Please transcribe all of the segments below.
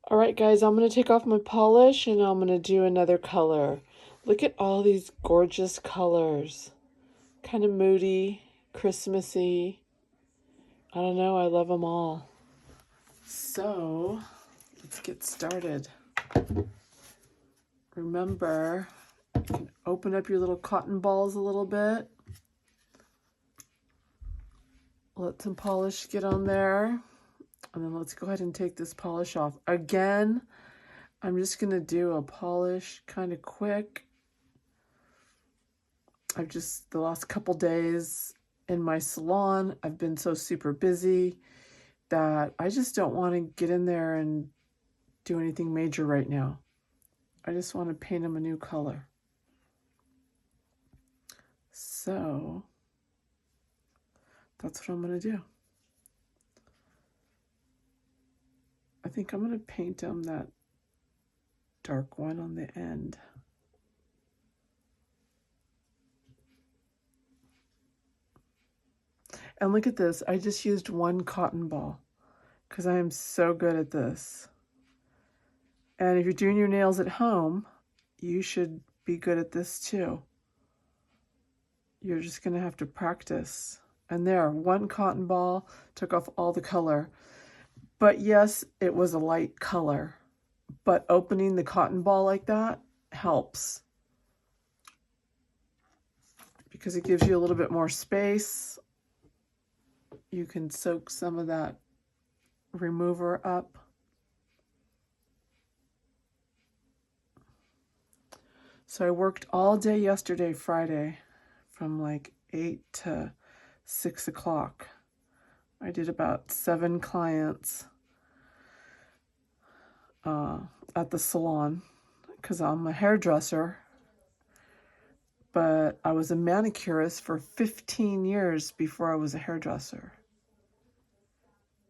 All right, guys, I'm going to take off my polish and I'm going to do another color. Look at all these gorgeous colors. Kind of moody, Christmassy. I don't know, I love them all. So, let's get started. Remember, you can open up your little cotton balls a little bit. Let some polish get on there. And then let's go ahead and take this polish off. Again, I'm just going to do a polish kind of quick. The last couple days in my salon, I've been so super busy that I just don't want to get in there and do anything major right now. I just want to paint them a new color. So that's what I'm going to do. I think I'm going to paint them that dark one on the end. And look at this. I just used one cotton ball because I am so good at this. And if you're doing your nails at home, you should be good at this too. You're just going to have to practice. And there, one cotton ball took off all the color. But yes, it was a light color. But opening the cotton ball like that helps, because it gives you a little bit more space. You can soak some of that remover up. So I worked all day yesterday, Friday, from like 8 to 6 o'clock. I did about 7 clients at the salon because I'm a hairdresser, but I was a manicurist for 15 years before I was a hairdresser.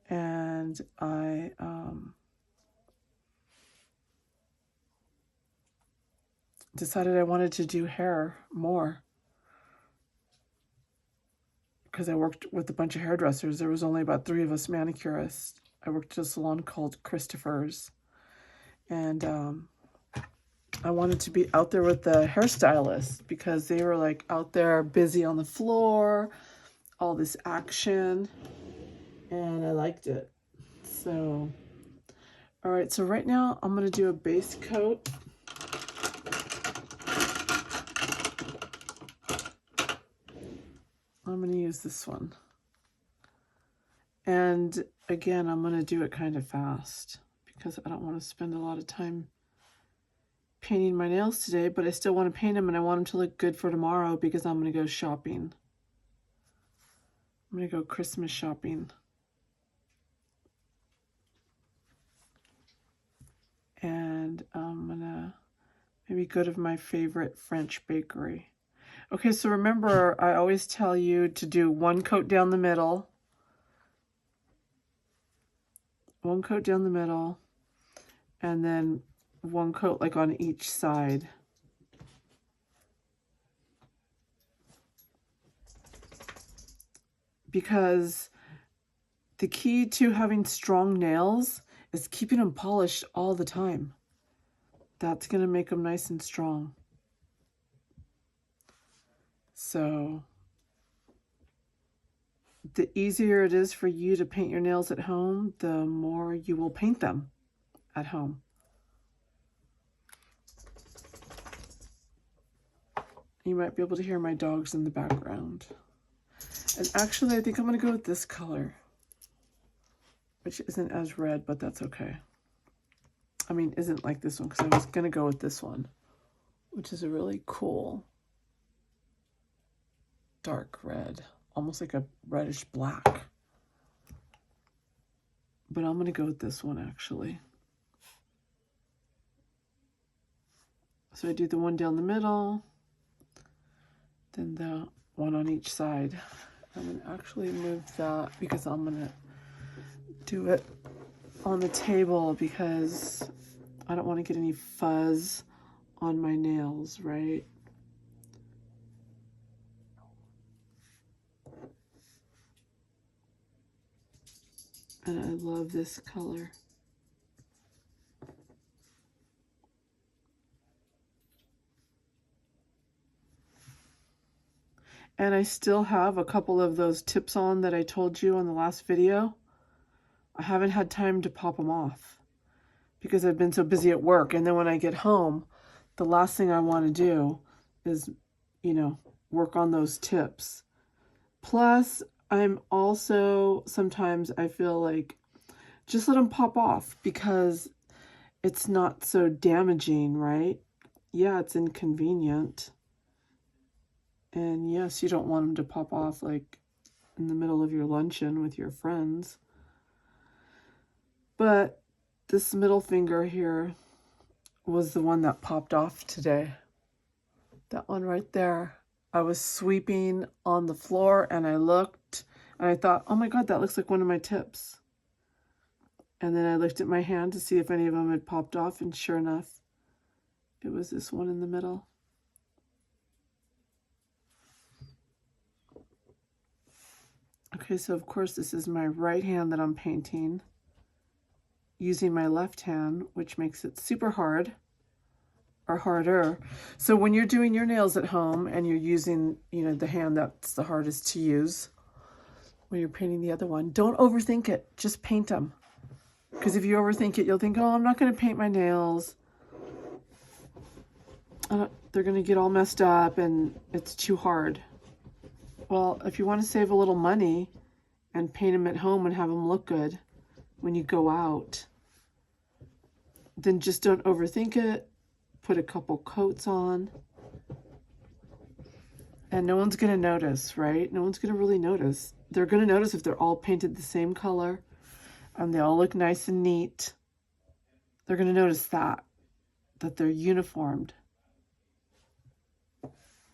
And I decided I wanted to do hair more because I worked with a bunch of hairdressers. There was only about 3 of us manicurists. I worked at a salon called Christopher's. And I wanted to be out there with the hairstylists because they were like out there busy on the floor, all this action, and I liked it. So, all right, so right now I'm going to do a base coat. I'm going to use this one. And again, I'm going to do it kind of fast because I don't want to spend a lot of time painting my nails today, but I still want to paint them and I want them to look good for tomorrow because I'm going to go shopping. I'm going to go Christmas shopping. And I'm going to maybe go to my favorite French bakery. Okay, so remember, I always tell you to do one coat down the middle. One coat down the middle. And then one coat like on each side. Because the key to having strong nails is keeping them polished all the time. That's going to make them nice and strong. So the easier it is for you to paint your nails at home, the more you will paint them at home. You might be able to hear my dogs in the background. And actually, I think I'm going to go with this color, which isn't as red, but that's okay. I mean, isn't like this one, because I was going to go with this one, which is a really cool dark red, almost like a reddish black. But I'm going to go with this one, actually. So I do the one down the middle, then the one on each side. I'm going to actually move that because I'm going to do it on the table because I don't want to get any fuzz on my nails, right? And I love this color. And I still have a couple of those tips on that I told you on the last video. I haven't had time to pop them off because I've been so busy at work. And then when I get home, the last thing I want to do is, you know, work on those tips. Plus, I'm also, sometimes I feel like just let them pop off because it's not so damaging, right? Yeah, it's inconvenient. And yes, you don't want them to pop off like in the middle of your luncheon with your friends. But this middle finger here was the one that popped off today. That one right there. I was sweeping on the floor and I looked and I thought, oh my God, that looks like one of my tips. And then I looked at my hand to see if any of them had popped off, and sure enough, it was this one in the middle. Okay, so of course this is my right hand that I'm painting using my left hand, which makes it super hard, or harder. So when you're doing your nails at home and you're using, you know, the hand that's the hardest to use, when you're painting the other one, don't overthink it, just paint them. Because if you overthink it, you'll think, oh, I'm not going to paint my nails. They're going to get all messed up and it's too hard. Well, if you want to save a little money and paint them at home and have them look good when you go out, then just don't overthink it. Put a couple coats on. And no one's going to notice, right? No one's going to really notice. They're going to notice if they're all painted the same color and they all look nice and neat. They're going to notice that they're uniformed,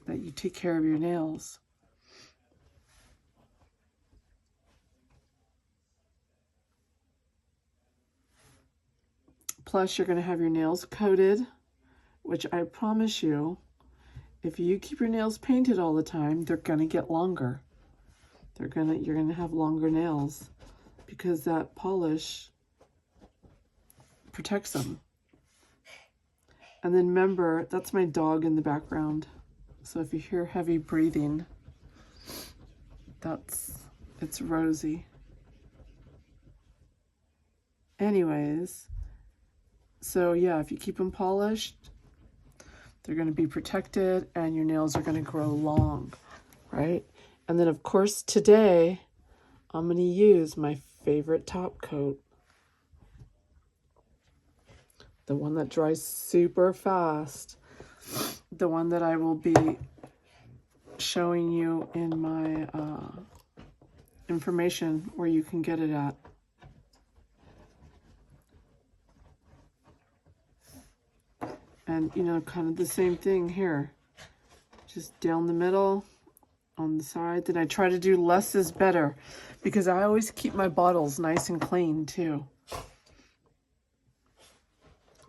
that you take care of your nails. Plus, you're going to have your nails coated, which I promise you, if you keep your nails painted all the time, they're going to get longer. You're going to have longer nails because that polish protects them. And then remember, that's my dog in the background. So if you hear heavy breathing, it's Rosie. Anyways, so yeah, if you keep them polished, they're going to be protected and your nails are going to grow long, right? And then of course today, I'm going to use my favorite top coat. The one that dries super fast. The one that I will be showing you in my information where you can get it at. And, you know, kind of the same thing here. Just down the middle, on the side. Then I try to do less is better because I always keep my bottles nice and clean too.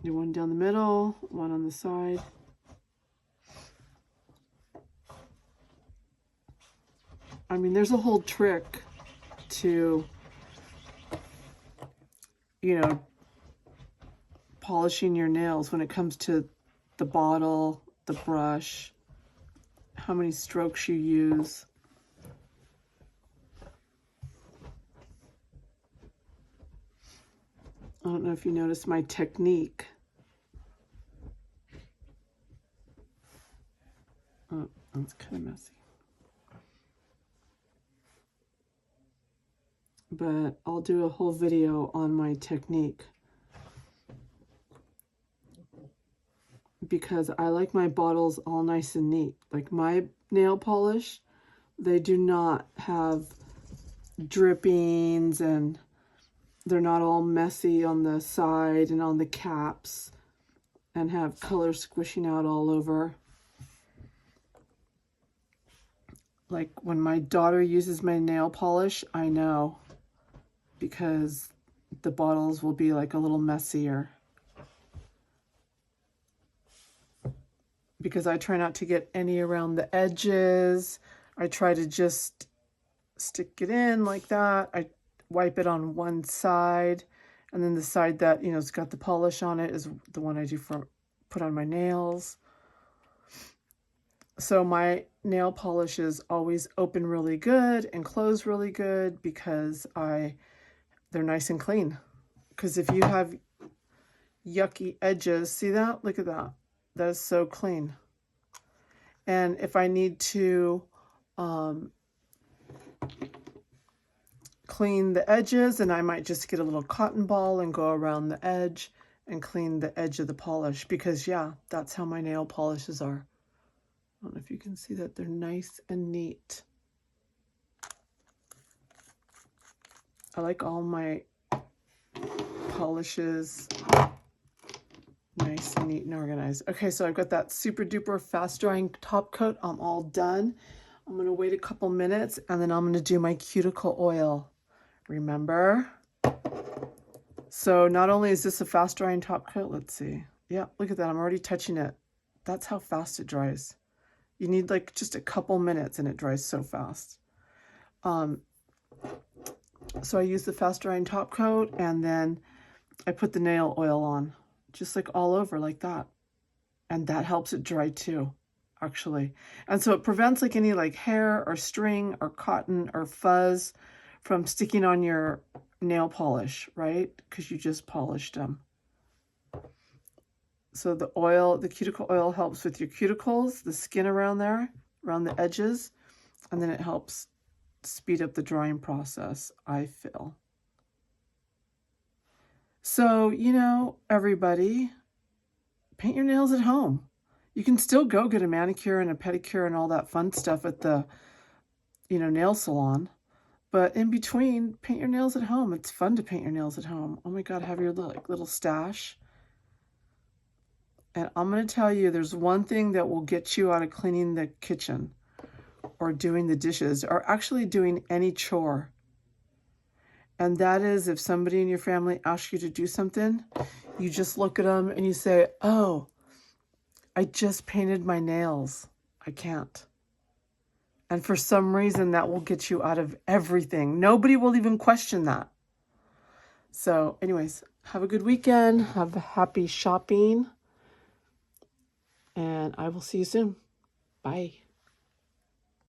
Do one down the middle, one on the side. I mean, there's a whole trick to, you know, polishing your nails when it comes to the bottle, the brush, how many strokes you use. I don't know if you noticed my technique. Oh, that's kind of messy. But I'll do a whole video on my technique because I like my bottles all nice and neat. Like my nail polish, they do not have drippings and they're not all messy on the side and on the caps and have color squishing out all over. Like when my daughter uses my nail polish, I know, because the bottles will be like a little messier. Because I try not to get any around the edges. I try to just stick it in like that. I wipe it on one side, and then the side that, you know, it's got the polish on it is the one I do for put on my nails. So my nail polishes always open really good and close really good because they're nice and clean. Because if you have yucky edges, see that? Look at that. That is so clean. And if I need to clean the edges, and I might just get a little cotton ball and go around the edge and clean the edge of the polish, because yeah, that's how my nail polishes are. I don't know if you can see that. They're nice and neat. I like all my polishes nice and neat and organized. Okay, so I've got that super duper fast drying top coat. I'm all done. I'm going to wait a couple minutes and then I'm going to do my cuticle oil. Remember? So not only is this a fast drying top coat, let's see. Yeah, look at that. I'm already touching it. That's how fast it dries. You need like just a couple minutes and it dries so fast. So I use the fast drying top coat and then I put the nail oil on, just like all over like that. And that helps it dry too, actually. And so it prevents like any like hair or string or cotton or fuzz from sticking on your nail polish, right? Because you just polished them. So the oil, the cuticle oil helps with your cuticles, the skin around there, around the edges, and then it helps speed up the drying process, I feel. So, you know, everybody, paint your nails at home. You can still go get a manicure and a pedicure and all that fun stuff at the, you know, nail salon. But in between, paint your nails at home. It's fun to paint your nails at home. Oh my God, have your little stash. And I'm going to tell you, there's one thing that will get you out of cleaning the kitchen or doing the dishes or actually doing any chore. And that is if somebody in your family asks you to do something, you just look at them and you say, oh, I just painted my nails. I can't. And for some reason, that will get you out of everything. Nobody will even question that. So anyways, have a good weekend. Have a happy shopping. And I will see you soon. Bye.